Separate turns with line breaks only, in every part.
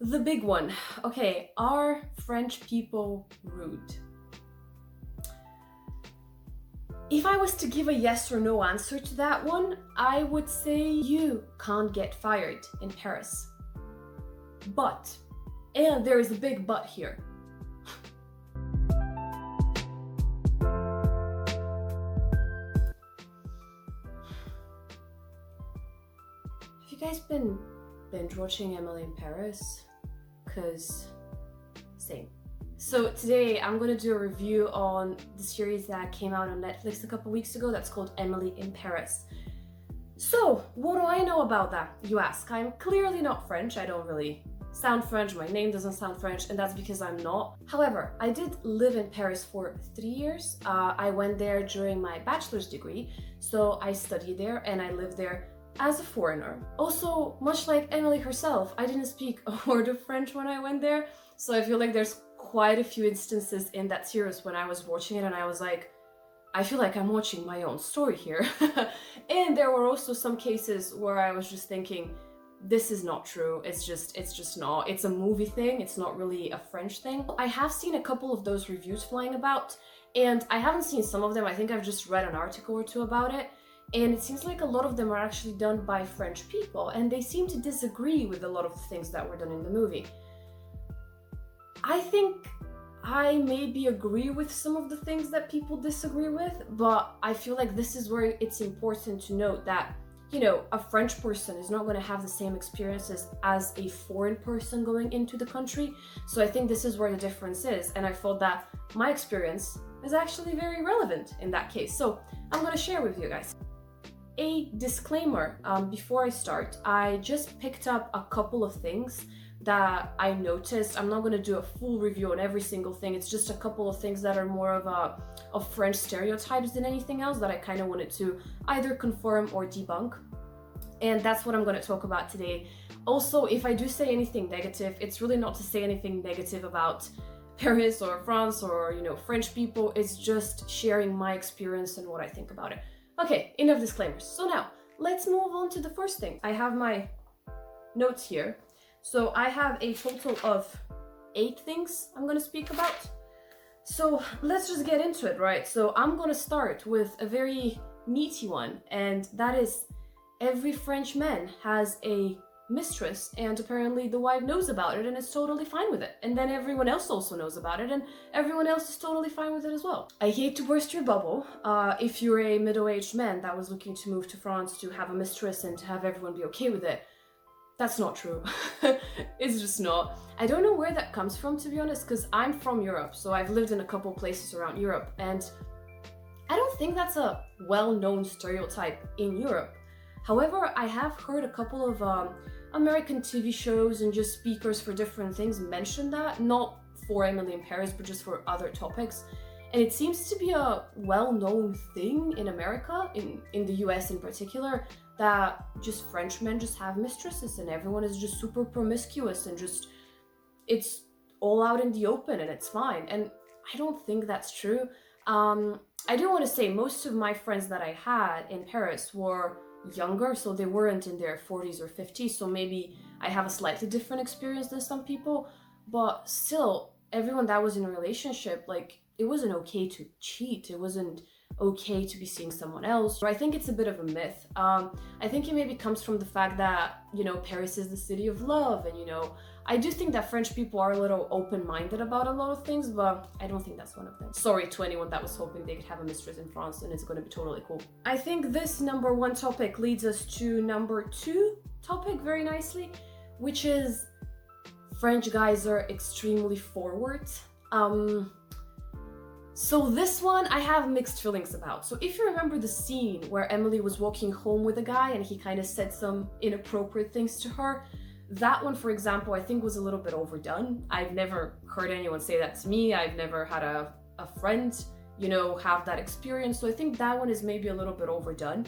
The big one. Okay, are French people rude? If I was to give a yes or no answer to that one, I would say you can't get fired in Paris. But, and there is a big but here. Have you guys been binge watching Emiy in Paris? Cause same. So today I'm gonna do a review on the series that came out on Netflix a couple weeks ago that's called Emiy in Paris. So what do I know about that, you ask? I'm clearly not French. I don't really sound French. My name doesn't sound French, and that's because I'm not. However, I did live in Paris for 3 years. I went there during my bachelor's degree, so I studied there and I lived there as a foreigner. Also, much like Emiy herself, I didn't speak a word of French when I went there, so I feel like there's quite a few instances in that series when I was watching it and I was like, I feel like I'm watching my own story here. And there were also some cases where I was just thinking, this is not true, it's just not. It's a movie thing, it's not really a French thing. I have seen a couple of those reviews flying about, and I haven't seen some of them. I think I've just read an article or two about it, and it seems like a lot of them are actually done by French people, and they seem to disagree with a lot of the things that were done in the movie. I think I maybe agree with some of the things that people disagree with, but I feel like this is where it's important to note that, you know, a French person is not going to have the same experiences as a foreign person going into the country. So I think this is where the difference is, and I felt that my experience is actually very relevant in that case. So I'm going to share with you guys. A disclaimer before I start, I just picked up a couple of things that I noticed. I'm not going to do a full review on every single thing. It's just a couple of things that are more of French stereotypes than anything else that I kind of wanted to either confirm or debunk. And that's what I'm going to talk about today. Also, if I do say anything negative, it's really not to say anything negative about Paris or France or, you know, French people. It's just sharing my experience and what I think about it. Okay, enough disclaimers. So now, let's move on to the first thing. I have my notes here. So I have a total of 8 things I'm going to speak about. So let's just get into it, right? So I'm going to start with a very meaty one, and that is every Frenchman has a mistress, and apparently the wife knows about it and is totally fine with it. And then everyone else also knows about it, and everyone else is totally fine with it as well. I hate to burst your bubble. If you're a middle-aged man that was looking to move to France to have a mistress and to have everyone be okay with it, that's not true. It's just not. I don't know where that comes from, to be honest, because I'm from Europe, so I've lived in a couple places around Europe, and I don't think that's a well-known stereotype in Europe. However, I have heard a couple of American TV shows and just speakers for different things mention that, not for Emiy in Paris, but just for other topics. And it seems to be a well-known thing in America, in the US in particular, that just Frenchmen just have mistresses and everyone is just super promiscuous and just, it's all out in the open and it's fine. And I don't think that's true. I do want to say most of my friends that I had in Paris were younger, so they weren't in their 40s or 50s, so maybe I have a slightly different experience than some people, but still, everyone that was in a relationship, like, it wasn't okay to cheat, it wasn't okay to be seeing someone else. I think it's a bit of a myth. I think it maybe comes from the fact that, you know, Paris is the city of love, and, you know, I do think that French people are a little open-minded about a lot of things, but I don't think that's one of them. Sorry to anyone that was hoping they could have a mistress in France and it's going to be totally cool. I think this number 1 topic leads us to number 2 topic very nicely, which is French guys are extremely forward. So this one I have mixed feelings about. So if you remember the scene where Emiy was walking home with a guy and he kind of said some inappropriate things to her, that one, for example, I think was a little bit overdone. I've never heard anyone say that to me. I've never had a friend, you know, have that experience. So I think that one is maybe a little bit overdone.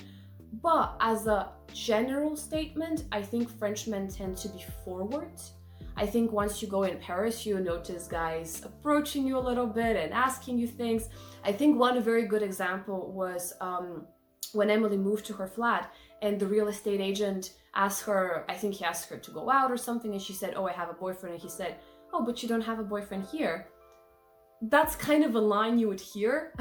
But as a general statement, I think Frenchmen tend to be forward. I think once you go in Paris, you notice guys approaching you a little bit and asking you things. I think one very good example was when Emiy moved to her flat and the real estate agent asked her, I think he asked her to go out or something, and she said, oh, I have a boyfriend, and he said, oh, but you don't have a boyfriend here. That's kind of a line you would hear.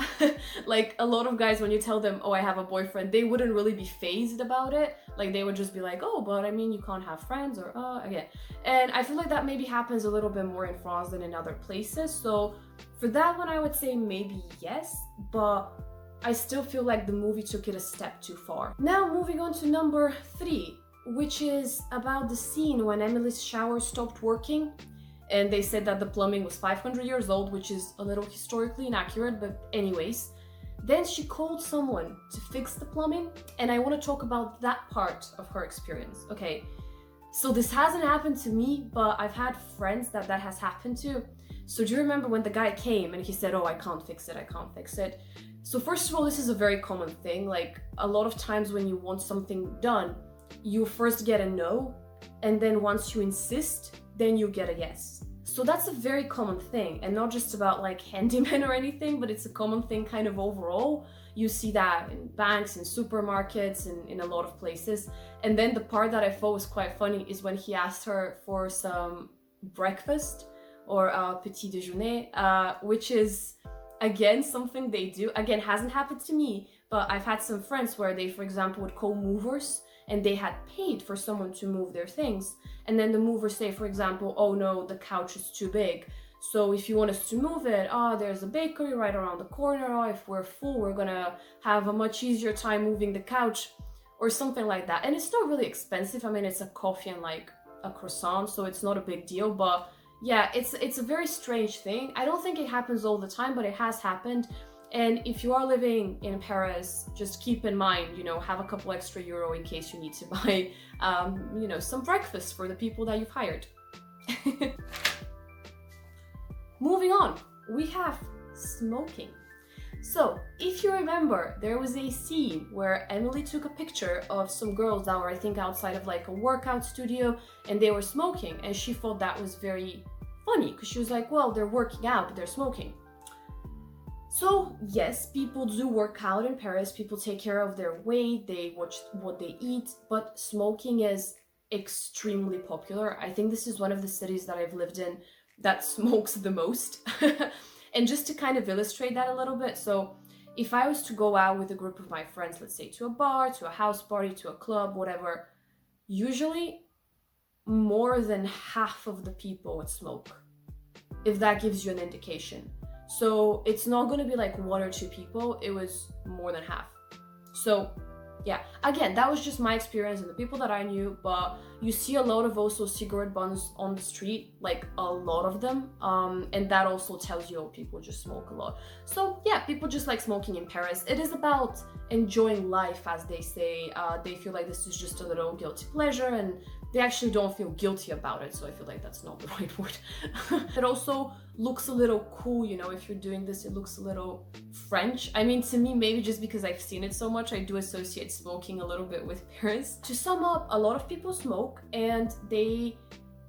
Like a lot of guys, when you tell them, oh, I have a boyfriend, they wouldn't really be fazed about it. Like they would just be like, oh, but I mean, you can't have friends, or again. And I feel like that maybe happens a little bit more in France than in other places. So for that one, I would say maybe yes, but I still feel like the movie took it a step too far. Now moving on to number 3, which is about the scene when Emily's shower stopped working. And they said that the plumbing was 500 years old, which is a little historically inaccurate, but anyways. Then she called someone to fix the plumbing, and I want to talk about that part of her experience. Okay, so this hasn't happened to me, but I've had friends that has happened to. So do you remember when the guy came and he said, oh, I can't fix it, I can't fix it. So first of all, this is a very common thing. Like a lot of times when you want something done, you first get a no, and then once you insist, then you get a yes. So that's a very common thing, and not just about like handymen or anything, but it's a common thing kind of overall. You see that in banks, in supermarkets, and in a lot of places. And then the part that I thought was quite funny is when he asked her for some breakfast or petit déjeuner, which is again something they do. Again, hasn't happened to me, but I've had some friends where they, for example, would call movers, and they had paid for someone to move their things. And then the movers say, for example, oh no, the couch is too big. So if you want us to move it, there's a bakery right around the corner. If we're full, we're gonna have a much easier time moving the couch, or something like that. And it's not really expensive. I mean, it's a coffee and like a croissant, so it's not a big deal. But yeah, it's a very strange thing. I don't think it happens all the time, but it has happened. And if you are living in Paris, just keep in mind, have a couple extra euro in case you need to buy, some breakfast for the people that you've hired. Moving on, we have smoking. So if you remember, there was a scene where Emily took a picture of some girls that were, I think, outside of like a workout studio, and they were smoking, and she thought that was very funny because she was like, well, they're working out, but they're smoking. So yes, people do work out in Paris, people take care of their weight, they watch what they eat, but smoking is extremely popular. I think this is one of the cities that I've lived in that smokes the most. And just to kind of illustrate that a little bit, so if I was to go out with a group of my friends, let's say to a bar, to a house party, to a club, whatever, usually more than half of the people would smoke, if that gives you an indication. So it's not going to be like 1 or 2 people, it was more than half. So yeah, again, that was just my experience and the people that I knew, but you see a lot of also cigarette buns on the street, like a lot of them, and that also tells you, oh, people just smoke a lot. So yeah, people just like smoking in Paris. It is about enjoying life, as they say. They feel like this is just a little guilty pleasure, and they actually don't feel guilty about it, so I feel like that's not the right word. It also looks a little cool, if you're doing this, it looks a little French. I mean, to me, maybe just because I've seen it so much, I do associate smoking a little bit with Paris. To sum up, a lot of people smoke, and they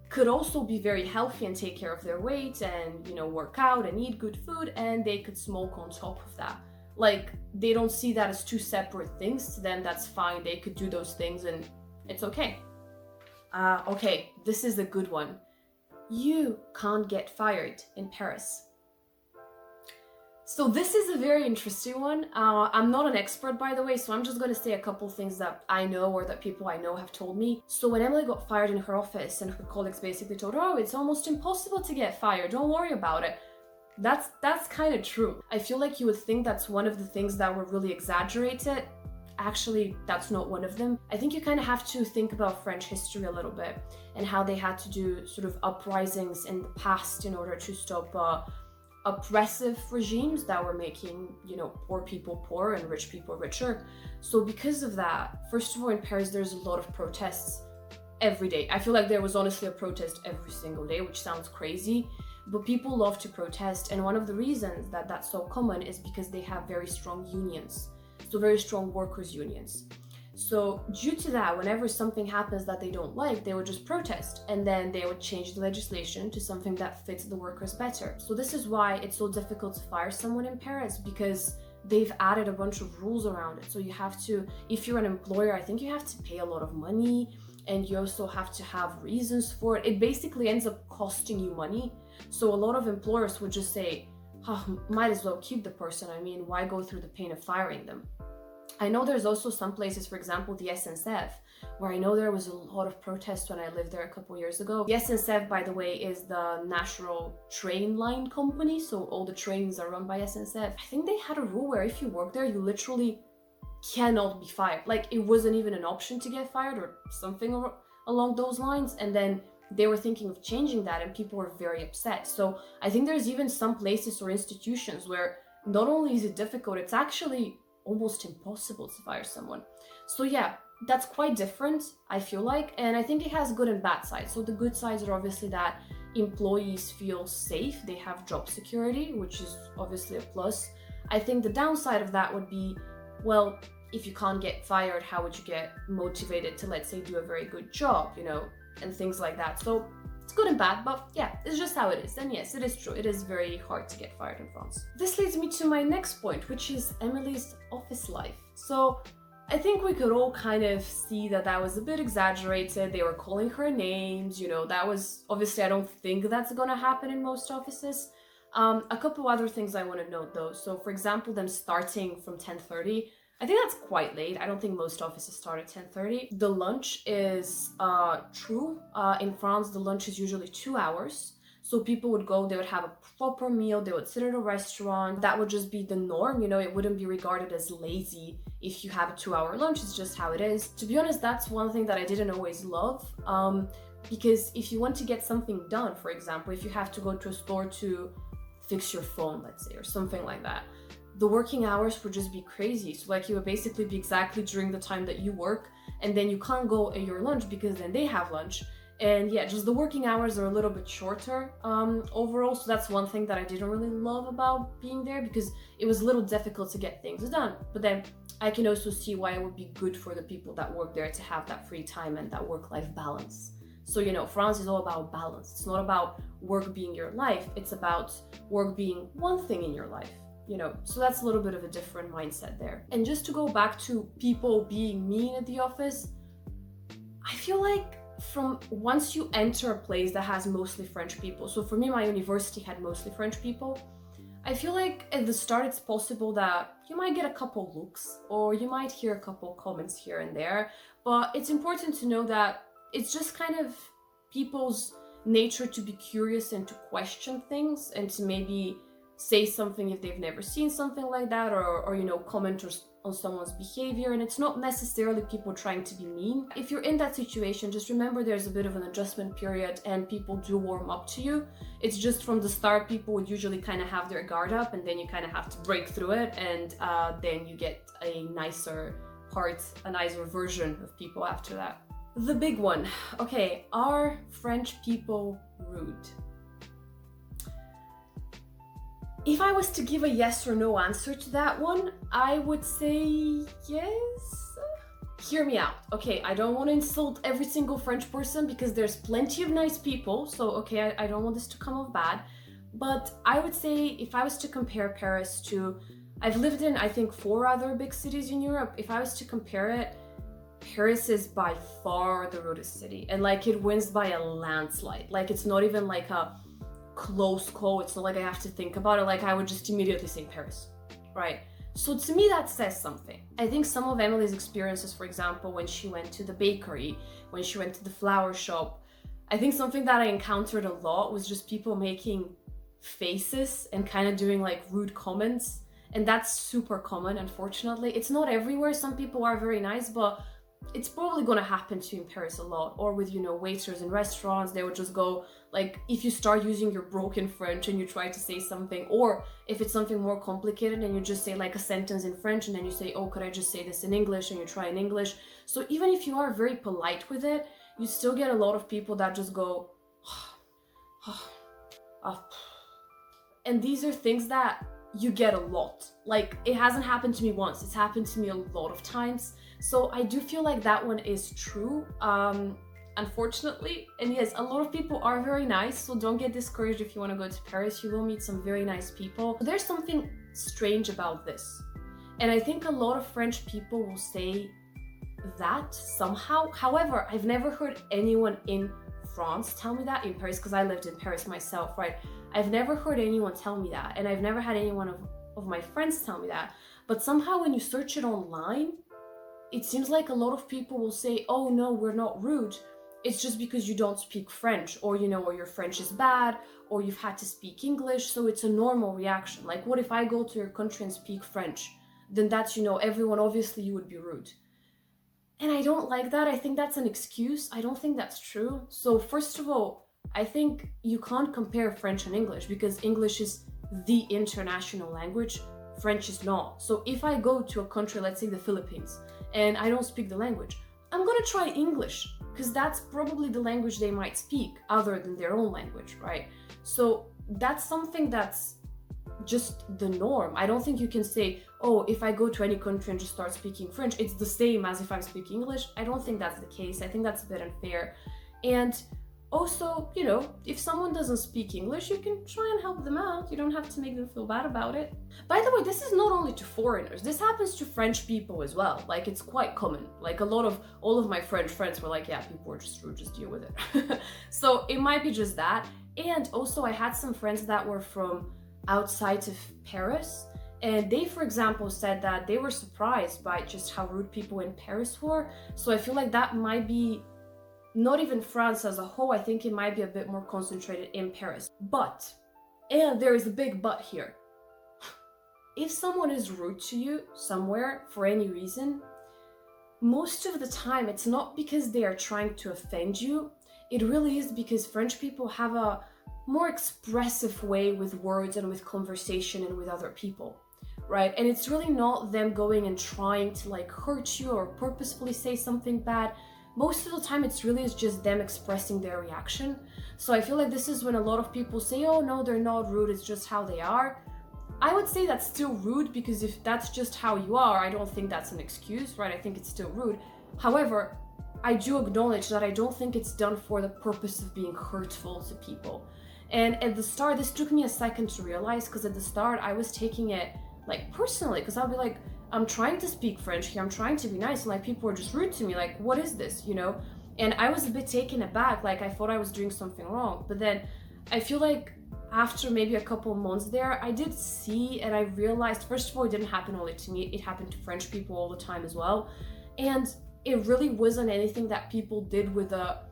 could also be very healthy and take care of their weight and, work out and eat good food, and they could smoke on top of that. Like, they don't see that as 2 separate things. To them, that's fine. They could do those things and it's okay. Okay, this is a good one. You can't get fired in Paris. So this is a very interesting one. I'm not an expert, by the way, so I'm just going to say a couple things that I know or that people I know have told me. So when Emily got fired in her office and her colleagues basically told her, oh, it's almost impossible to get fired, don't worry about it. That's kind of true. I feel like you would think that's one of the things that were really exaggerated. Actually, that's not one of them. I think you kind of have to think about French history a little bit and how they had to do sort of uprisings in the past in order to stop oppressive regimes that were making, poor people poor and rich people richer. So because of that, first of all, in Paris, there's a lot of protests every day. I feel like there was honestly a protest every single day, which sounds crazy, but people love to protest. And one of the reasons that that's so common is because they have very strong unions. So very strong workers' unions. So due to that, whenever something happens that they don't like, they would just protest, and then they would change the legislation to something that fits the workers better. So this is why it's so difficult to fire someone in Paris, because they've added a bunch of rules around it. So you have to, if you're an employer, I think you have to pay a lot of money, and you also have to have reasons for it. It basically ends up costing you money. So a lot of employers would just say, oh, might as well keep the person. I mean, why go through the pain of firing them? I know there's also some places, for example, the SNCF, where I know there was a lot of protests when I lived there a couple years ago. The SNCF, by the way, is the National Train Line Company, so all the trains are run by SNCF. I think they had a rule where if you work there, you literally cannot be fired. Like, it wasn't even an option to get fired or something along those lines. And then they were thinking of changing that, and people were very upset. So I think there's even some places or institutions where not only is it difficult, it's actually almost impossible to fire someone. So yeah, that's quite different, I feel like, and I think it has good and bad sides. So the good sides are obviously that employees feel safe, they have job security, which is obviously a plus. I think the downside of that would be, well, if you can't get fired, how would you get motivated to, let's say, do a very good job, you know, and things like that. So it's good and bad, but yeah, it's just how it is. And yes, it is true, it is very hard to get fired in France. This leads me to my next point, which is Emilie's office life. So I think we could all kind of see that that was a bit exaggerated. They were calling her names, you know, that was obviously, I don't think that's gonna happen in most offices. A couple other things I want to note though. So for example, them starting from 10:30, I think that's quite late. I don't think most offices start at 10:30. The lunch is true. In France, the lunch is usually 2 hours. So people would go, they would have a proper meal, they would sit at a restaurant. That would just be the norm, you know, it wouldn't be regarded as lazy if you have a 2-hour lunch. It's just how it is. To be honest, that's one thing that I didn't always love. Because if you want to get something done, for example, if you have to go to a store to fix your phone, let's say, or something like that, the working hours would just be crazy. So like, you would basically be exactly during the time that you work, and then you can't go at your lunch because then they have lunch. And yeah, just the working hours are a little bit shorter overall. So that's one thing that I didn't really love about being there, because it was a little difficult to get things done. But then I can also see why it would be good for the people that work there to have that free time and that work-life balance. So, you know, France is all about balance. It's not about work being your life. It's about work being one thing in your life, you know. So that's a little bit of a different mindset there. And just to go back to people being mean at the office, I feel like from once you enter a place that has mostly French people, so for me, my university had mostly French people, I feel like at the start it's possible that you might get a couple looks or you might hear a couple comments here and there, but it's important to know that it's just kind of people's nature to be curious and to question things and to maybe say something if they've never seen something like that, or you know, comment on someone's behavior. And it's not necessarily people trying to be mean. If you're in that situation, just remember there's a bit of an adjustment period and people do warm up to you. It's just from the start, people would usually kind of have their guard up, and then you kind of have to break through it, and then you get a nicer part, a nicer version of people after that. The big one. Okay, are French people rude? If I was to give a yes or no answer to that one, I would say yes. Hear me out. Okay, I don't want to insult every single French person because there's plenty of nice people. So, okay, I don't want this to come off bad. But I would say if I was to compare Paris to... I've lived in, I think, 4 other big cities in Europe. If I was to compare it, Paris is by far the rudest city. And like, it wins by a landslide. Like, it's not even like a close call. It's not like I have to think about it. Like, I would just immediately say Paris, right? So to me, that says something. I think some of Emily's experiences, for example, when she went to the bakery, when she went to the flower shop, I think something that I encountered a lot was just people making faces and kind of doing like rude comments. And that's super common, unfortunately. It's not everywhere. Some people are very nice, but it's probably going to happen to you in Paris a lot. Or with, you know, waiters in restaurants, they would just go, like, if you start using your broken French and you try to say something, or if it's something more complicated and you just say like a sentence in French and then you say, oh, could I just say this in English? And you try in English. So even if you are very polite with it, you still get a lot of people that just go, and these are things that you get a lot. Like, it hasn't happened to me once, it's happened to me a lot of times. So I do feel like that one is true, unfortunately. And yes, a lot of people are very nice, so don't get discouraged if you want to go to Paris. You will meet some very nice people. There's something strange about this. And I think a lot of French people will say that somehow. However, I've never heard anyone in France tell me that, in Paris, because I lived in Paris myself, right? I've never heard anyone tell me that, and I've never had anyone of my friends tell me that. But somehow when you search it online, it seems like a lot of people will say, oh no, we're not rude. It's just because you don't speak French, or or your French is bad, or you've had to speak English, so it's a normal reaction. Like, what if I go to your country and speak French? Then that's, everyone, obviously you would be rude. And I don't like that. I think that's an excuse. I don't think that's true. So first of all, I think you can't compare French and English, because English is the international language. French is not. So if I go to a country, let's say the Philippines, and I don't speak the language, I'm gonna try English, because that's probably the language they might speak other than their own language, right? So that's something that's just the norm. I don't think you can say, oh, if I go to any country and just start speaking French, it's the same as if I'm speaking English. I don't think that's the case. I think that's a bit unfair. And also, if someone doesn't speak English, you can try and help them out. You don't have to make them feel bad about it. By the way, this is not only to foreigners. This happens to French people as well. Like, it's quite common. Like, all of my French friends were like, yeah, people are just rude, just deal with it. So it might be just that. And also, I had some friends that were from outside of Paris, and they, for example, said that they were surprised by just how rude people in Paris were. So I feel like that might be not even France as a whole. I think it might be a bit more concentrated in Paris. But, and there is a big but here, if someone is rude to you somewhere for any reason, most of the time it's not because they are trying to offend you. It really is because French people have a more expressive way with words and with conversation and with other people, right? And it's really not them going and trying to like hurt you or purposefully say something bad. Most of the time it's really just them expressing their reaction. So I feel like this is when a lot of people say, oh no, they're not rude, it's just how they are. I would say that's still rude, because if that's just how you are, I don't think that's an excuse, right? I think it's still rude. However, I do acknowledge that I don't think it's done for the purpose of being hurtful to people. And at the start, this took me a second to realize, because at the start I was taking it like personally, because I'll be like, I'm trying to speak French here, I'm trying to be nice, and like people are just rude to me, like what is this, And I was a bit taken aback, like I thought I was doing something wrong. But then I feel like after maybe a couple months there, I did see and I realized, first of all, it didn't happen only to me, it happened to French people all the time as well. And it really wasn't anything that people did with a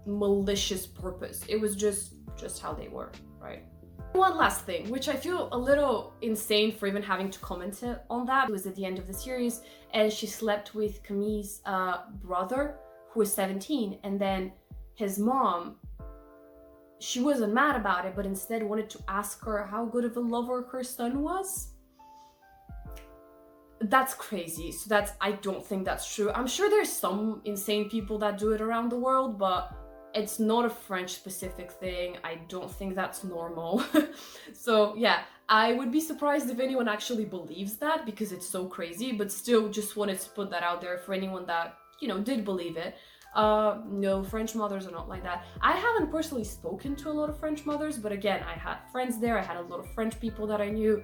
malicious purpose. It was just how they were, right? One last thing, which I feel a little insane for even having to comment on that. It was at the end of the series, and she slept with Camille's brother, who was 17, and then his mom, she wasn't mad about it, but instead wanted to ask her how good of a lover her son was. That's crazy. So I don't think that's true. I'm sure there's some insane people that do it around the world, but it's not a French specific thing. I don't think that's normal. So yeah, I would be surprised if anyone actually believes that, because it's so crazy, but still just wanted to put that out there for anyone that, did believe it. No, French mothers are not like that. I haven't personally spoken to a lot of French mothers, but again, I had friends there. I had a lot of French people that I knew.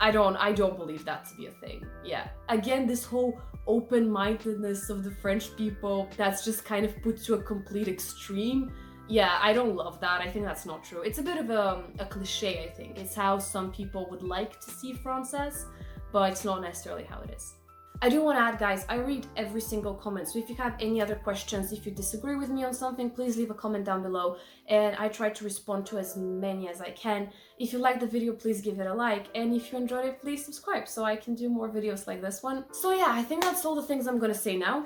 I don't believe that to be a thing. Yeah. Again, this whole open-mindedness of the French people, that's just kind of put to a complete extreme. Yeah, I don't love that. I think that's not true. It's a bit of a cliche, I think. It's how some people would like to see France as, but it's not necessarily how it is. I do want to add, guys, I read every single comment, so if you have any other questions, if you disagree with me on something, please leave a comment down below, and I try to respond to as many as I can. If you liked the video, please give it a like, and if you enjoyed it, please subscribe so I can do more videos like this one. So yeah, I think that's all the things I'm gonna say now.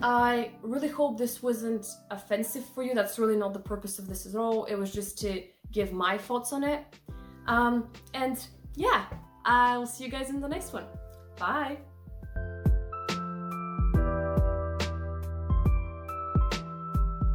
I really hope this wasn't offensive for you. That's really not the purpose of this at all. It was just to give my thoughts on it. And yeah, I'll see you guys in the next one. Bye!